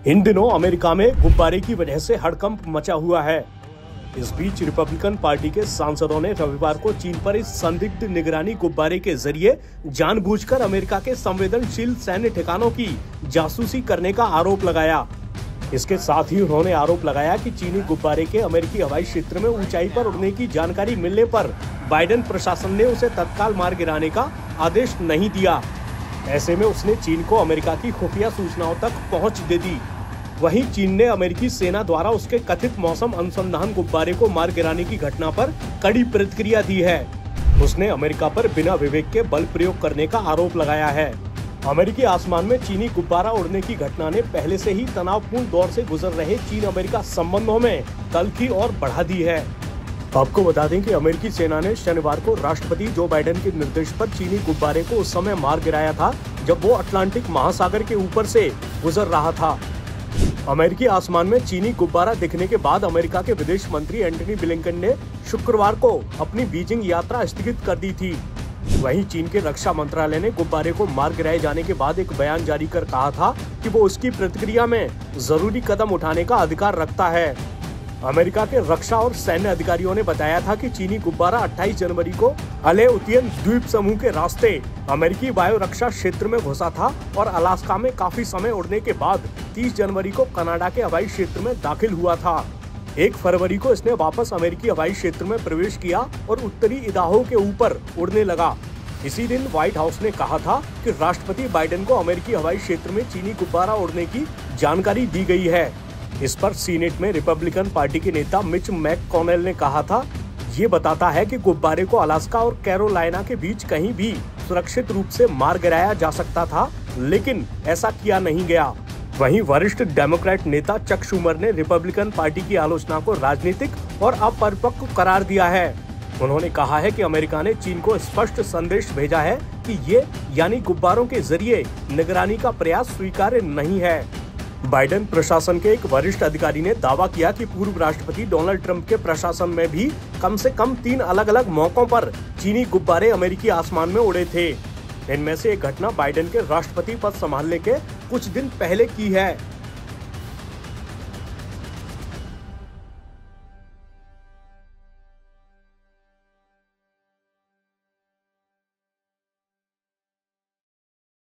इन दिनों अमेरिका में गुब्बारे की वजह से हड़कंप मचा हुआ है। इस बीच रिपब्लिकन पार्टी के सांसदों ने रविवार को चीन पर इस संदिग्ध निगरानी गुब्बारे के जरिए जानबूझकर अमेरिका के संवेदनशील सैन्य ठिकानों की जासूसी करने का आरोप लगाया। इसके साथ ही उन्होंने आरोप लगाया कि चीनी गुब्बारे के अमेरिकी हवाई क्षेत्र में ऊंचाई पर उड़ने की जानकारी मिलने पर बाइडेन प्रशासन ने उसे तत्काल मार गिराने का आदेश नहीं दिया। ऐसे में उसने चीन को अमेरिका की खुफिया सूचनाओं तक पहुंच दे दी। वहीं चीन ने अमेरिकी सेना द्वारा उसके कथित मौसम अनुसंधान गुब्बारे को मार गिराने की घटना पर कड़ी प्रतिक्रिया दी है। उसने अमेरिका पर बिना विवेक के बल प्रयोग करने का आरोप लगाया है। अमेरिकी आसमान में चीनी गुब्बारा उड़ने की घटना ने पहले से ही तनावपूर्ण दौर से गुजर रहे चीन अमेरिका संबंधों में तल्खी और बढ़ा दी है। आपको बता दें कि अमेरिकी सेना ने शनिवार को राष्ट्रपति जो बाइडेन के निर्देश पर चीनी गुब्बारे को उस समय मार गिराया था जब वो अटलांटिक महासागर के ऊपर से गुजर रहा था। अमेरिकी आसमान में चीनी गुब्बारा दिखने के बाद अमेरिका के विदेश मंत्री एंटनी ब्लिंकन ने शुक्रवार को अपनी बीजिंग यात्रा स्थगित कर दी थी। वहीं चीन के रक्षा मंत्रालय ने गुब्बारे को मार गिराए जाने के बाद एक बयान जारी कर कहा था कि वो उसकी प्रतिक्रिया में जरूरी कदम उठाने का अधिकार रखता है। अमेरिका के रक्षा और सैन्य अधिकारियों ने बताया था कि चीनी गुब्बारा 28 जनवरी को अलेउतियन द्वीप समूह के रास्ते अमेरिकी वायु रक्षा क्षेत्र में घुसा था और अलास्का में काफी समय उड़ने के बाद 30 जनवरी को कनाडा के हवाई क्षेत्र में दाखिल हुआ था। 1 फरवरी को इसने वापस अमेरिकी हवाई क्षेत्र में प्रवेश किया और उत्तरी इदाहो के ऊपर उड़ने लगा। इसी दिन व्हाइट हाउस ने कहा था कि राष्ट्रपति बाइडेन को अमेरिकी हवाई क्षेत्र में चीनी गुब्बारा उड़ने की जानकारी दी गई है। इस पर सीनेट में रिपब्लिकन पार्टी के नेता मिच मैककॉनेल ने कहा था, ये बताता है कि गुब्बारे को अलास्का और कैरोलाइना के बीच कहीं भी सुरक्षित रूप से मार गिराया जा सकता था, लेकिन ऐसा किया नहीं गया। वहीं वरिष्ठ डेमोक्रेट नेता चक शूमर ने रिपब्लिकन पार्टी की आलोचना को राजनीतिक और अपरिपक्व करार दिया है। उन्होंने कहा है कि अमेरिका ने चीन को स्पष्ट संदेश भेजा है कि ये यानी गुब्बारों के जरिए निगरानी का प्रयास स्वीकार्य नहीं है। बाइडेन प्रशासन के एक वरिष्ठ अधिकारी ने दावा किया कि पूर्व राष्ट्रपति डोनाल्ड ट्रंप के प्रशासन में भी कम से कम 3 अलग अलग मौकों पर चीनी गुब्बारे अमेरिकी आसमान में उड़े थे। इनमें से एक घटना बाइडेन के राष्ट्रपति पद संभालने के कुछ दिन पहले की है।